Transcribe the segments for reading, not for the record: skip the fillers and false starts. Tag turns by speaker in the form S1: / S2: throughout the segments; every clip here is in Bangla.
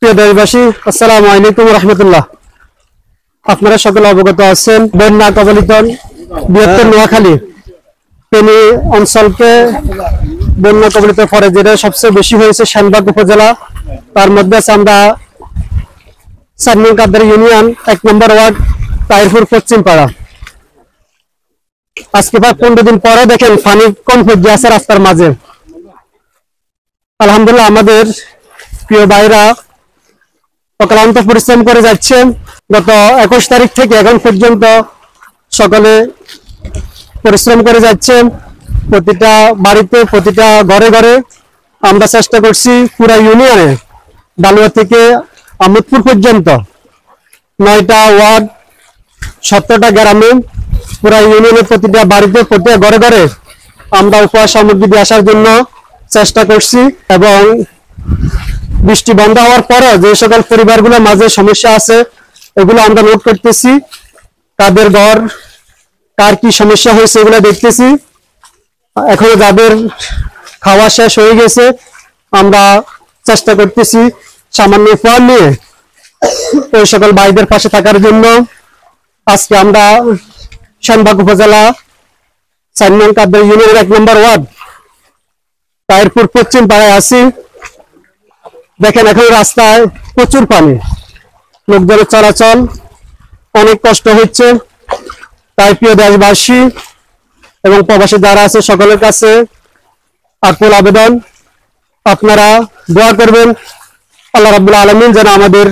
S1: প্রিয় দেশবাসী, আসসালামু আলাইকুম রহমতুল্লাহ। আপনারা সকলে অবগত আছেন, বন্যা কবলিত বৃহত্তর নোয়াখালী ফেনী অঞ্চলকে বন্যা কবলিত পরে যেটা সবচেয়ে বেশি হয়েছে সেনবাগ উপজেলা। তার মধ্যে আছে আমরা 4 নং কাবদারি ইউনিয়ন 1 নম্বর ওয়ার্ড তাহিরপুর পশ্চিম পাড়া। আজকে প্রায় 15 দিন পরে দেখেন পানি কম হয়ে আছে রাস্তার মাঝে। আলহামদুলিল্লাহ আমাদের প্রিয় ভাইরা অক্লান্ত পরিশ্রম করে যাচ্ছে। গত 21 তারিখ থেকে এখন পর্যন্ত সকলে পরিশ্রম করে যাচ্ছে। প্রতিটা বাড়িতে, প্রতিটা ঘরে ঘরে আমরা চেষ্টা করছি পুরা ইউনিয়নে, ডালুয়া থেকে আমোদপুর পর্যন্ত 9টা ওয়ার্ড 17টা গ্রামে পুরা ইউনিয়নের প্রতিটা বাড়িতে, প্রতিটা ঘরে ঘরে আমরা উপহার সামগ্রী দিয়ে আসার জন্য চেষ্টা করছি। এবং বৃষ্টি বন্ধ হওয়ার পরে যে সকল পরিবারগুলোর মাঝে সমস্যা আছে এগুলো আমরা নোট করতেছি, তাদের ঘর কার কি সমস্যা হয়েছে এগুলো দেখতেছি। এখন যাদের খাওয়া শেষ হয়ে গেছে আমরা চেষ্টা করতেছি সামান্য উপহার নিয়ে ওই সকল ভাইদের পাশে থাকার জন্য। আজকে আমরা সেনবাগ উপজেলা 4 নং কাবদারি ইউনিয়নের 1 নম্বর ওয়ার্ড তাহিরপুর পশ্চিম পাড়ায় আছি। দেখেন এখন রাস্তায় প্রচুর পানি, লোকজনের চলাচল অনেক কষ্ট হচ্ছে। তাই প্রিয় দেশবাসী এবং প্রবাসী যারা আছে সকলের কাছে আকুল আবেদন, আপনারা দোয়া করবেন আল্লাহ রাব্বুল আলামিন যেন আমাদের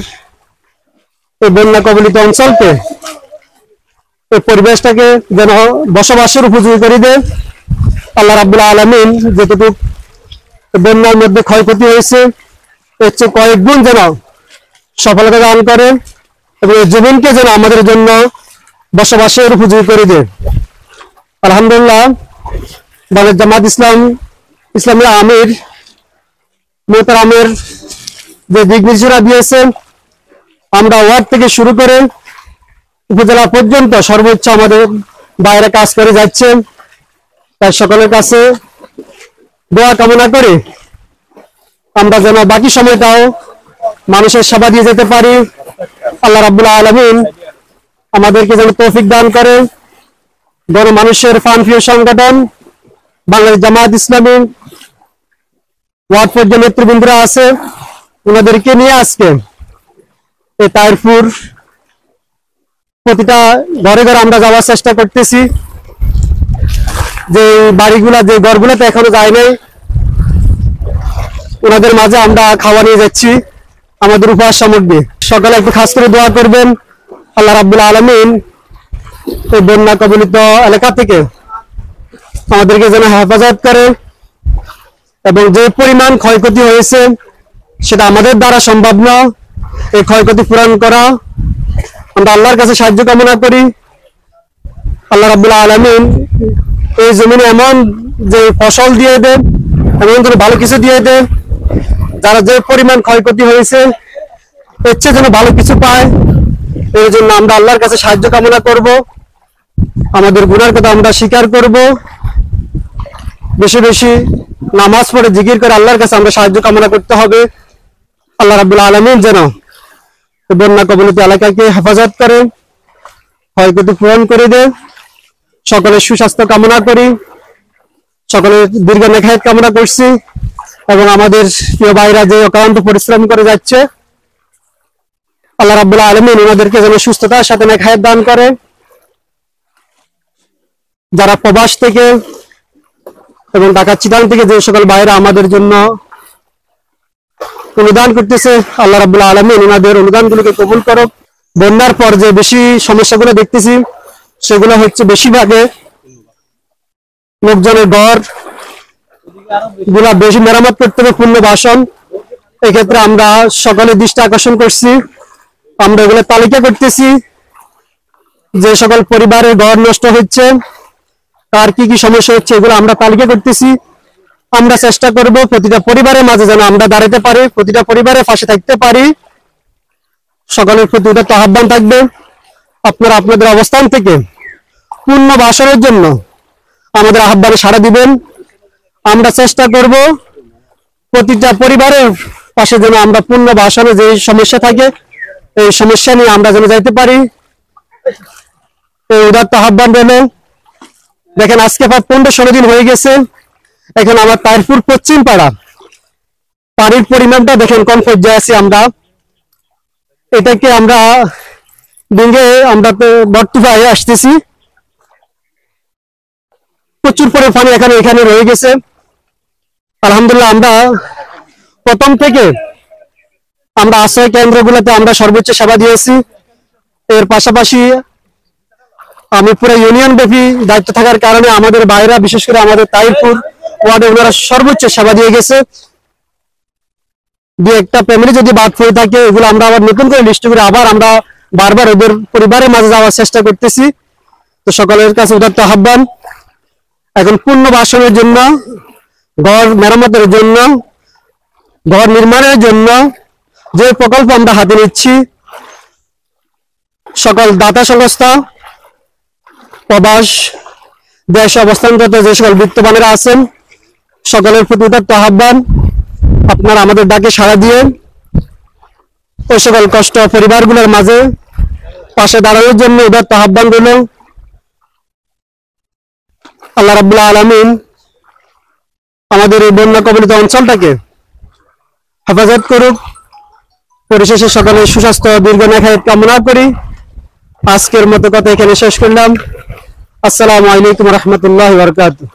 S1: এই বন্যা কবলিত অঞ্চলকে, এই পরিবেশটাকে যেন বসবাসের উপযোগী করে দেয়। আল্লাহ রাব্বুল আলামিন যতটুকু বন্যার মধ্যে ক্ষয়ক্ষতি হয়েছে এর চেয়ে কয়েক গুণ যেন সফলতা দান করে এবং এই জীবনকে যেন আমাদের জন্য বসবাসের উপযোগী করে দেয়। আলহামদুলিল্লাহ বাংলাদেশ জামাত ইসলামী আমির মোহতারামের যে দিক নির্দেশনা দিয়েছেন, আমরা ওয়ার্ড থেকে শুরু করে উপজেলা পর্যন্ত সর্বোচ্চ আমাদের বাইরে কাজ করে যাচ্ছে। তাই সকলের কাছে দোয়া কামনা করে আমরা যেন বাকি সময়টাও মানুষের সেবা দিয়ে যেতে পারি। আল্লাহ রাব্বুল আলামিন আমাদেরকে যেন তৌফিক দান করে। গণমানুষের প্রাণপ্রিয় সংগঠন বাংলাদেশ জামাত ইসলামী ওয়ার্ড পর্যায়ে নেতৃবৃন্দরা আছে, ওনাদেরকে নিয়ে আজকে এই তাহিরপুর প্রতিটা ঘরে ঘরে আমরা যাওয়ার চেষ্টা করতেছি। যে বাড়িগুলা, যে ঘরগুলোতে এখনো যায় নাই, ওনাদের মাঝে আমরা খাওয়া নিয়ে যাচ্ছি, আমাদের উপহার সামগ্রী। সকালে একটু খাস করে দোয়া করবেন আল্লাহ রাব্বুল আলামিন এই বন্যা কবলিত এলাকা থেকে আমাদেরকে যেন হেফাজত করে এবং যে পরিমাণ ক্ষয়ক্ষতি হয়েছে সেটা আমাদের দ্বারা সম্ভব না এই ক্ষয়ক্ষতি পূরণ করা। আমরা আল্লাহর কাছে সাহায্য কামনা করি। আল্লাহ রাব্বুল আলামিন এই জমিনে এমন যে ফসল দিয়ে দেন, এমন যেন ভালো কিছু দিয়ে দেন, যারা যে পরিমাণ ক্ষয়ক্ষতি হয়েছে এর চেয়ে যেন ভালো কিছু পায়। এই জন্য আমরা আল্লাহর কাছে সাহায্য কামনা করব, আমাদের গুনার কথা আমরা স্বীকার করব, বেশি বেশি নামাজ পড়ে জিকির করে আল্লাহর কাছে আমরা সাহায্য কামনা করতে হবে। আল্লাহ রাব্বুল আলামিন যেন বন্যা কবলিত এলাকাকে হেফাজত করে, ক্ষয়ক্ষতি পূরণ করে দেয়। সকলের সুস্বাস্থ্য কামনা করি, সকলের দীর্ঘ নেখায়েত কামনা করছি এবং আমাদের প্রিয় ভাইরা যে অক্লান্ত পরিশ্রম করে যাচ্ছে আল্লাহ রাব্বুল আলামিন ওনাদেরকে যেন সুস্থতার সাথে নেখায়েত দান করে। যারা প্রবাস থেকে এবং ঢাকা চিটাং থেকে যে সকল ভাইরা আমাদের জন্য অনুদান করতেছে আল্লাহ রাব্বুল আলামিন ওনাদের অনুদানগুলোকে কবুল করুক। বন্যার পর যে বেশি সমস্যাগুলো দেখতেছি সেগুলো হচ্ছে বেশিরভাগে লোকজনের ঘর গুলা বেশি মেরামত করতে হবে, পুনর্বাসন। এক্ষেত্রে আমরা সকলের দৃষ্টি আকর্ষণ করছি, আমরা এগুলো তালিকা করতেছি যে সকল পরিবারের ঘর নষ্ট হচ্ছে, তার কি কি সমস্যা হচ্ছে এগুলো আমরা তালিকা করতেছি। আমরা চেষ্টা করব প্রতিটা পরিবারের মাঝে যেন আমরা দাঁড়াতে পারি, প্রতিটা পরিবারের পাশে থাকতে পারি। সকলের প্রতি এটা তো আহ্বান থাকবে, আপনারা আপনাদের অবস্থান থেকে পুনর্বাসনের জন্য আমাদের আহ্বানে সাড়া দিবেন। আমরা চেষ্টা করব প্রতিটা পরিবারের পাশে যেন আমরা পুনর্বাসনে যে সমস্যা থাকে এই সমস্যা নিয়ে আমরা যেন যাইতে পারি, এই উদাত্ত আহ্বান রইল। দেখেন আজকে 15-16 দিন হয়ে গেছে, এখন আমার তাইরপুর পশ্চিম পাড়া পানির পরিমাণটা দেখেন কোন পর্যায়ে আছি আমরা। এটাকে আমরা ডিঙ্গে আমরা তো বর্তমানে আসতেছি, প্রচুর পরিমাণে পানি এখানে রয়ে গেছে। আলহামদুলিল্লাহ আমরা প্রথম থেকে আমরা আশ্রয় কেন্দ্রগুলোতে আমরা সর্বোচ্চ সেবা দিয়েছি। এর পাশাপাশি আমি পুরো ইউনিয়ন ব্যাপী দায়িত্ব থাকার কারণে আমাদের বাইরা, বিশেষ করে আমাদের তাইরপুর ওয়ার্ডে ওনারা সর্বোচ্চ সেবা দিয়ে গেছে। দু একটা ফ্যামিলি যদি বাদ পড়ে থাকে এগুলো আমরা আবার নতুন করে লিস্ট করে আবার আমরা বারবার ওদের পরিবারের মাঝে যাওয়ার চেষ্টা করতেছি। তো সকলের কাছে উদাত্ত আহ্বান, এখন পুনর্বাসনের জন্য, ঘর মেরামতের জন্য, ঘর নির্মাণের জন্য যে প্রকল্প আমরা হাতে নিচ্ছি, সকল দাতা সংস্থা, প্রবাস দেশে অবস্থানরত যে সকল বিত্তবানেরা আছেন সকলের প্রতি উদাত্ত আহ্বান, আপনারা আমাদের ডাকে সাড়া দিয়ে ওই সকল কষ্ট পরিবারগুলোর মাঝে পাশে দাঁড়ানোর জন্য উদাত্ত আহ্বান রইল। আল্লাহ রাব্বুল আলামিন আমাদের এই বন্যা কবলিত অঞ্চলটাকে হেফাজত করুক। পরিশেষে সকলের সুস্বাস্থ্য দীর্ঘ নেখায়েত কামনা করি। আজকের মতো কথা এখানে শেষ করলাম। আসসালামু আলাইকুম ওয়া রাহমাতুল্লাহি ওয়া বারাকাতুহু।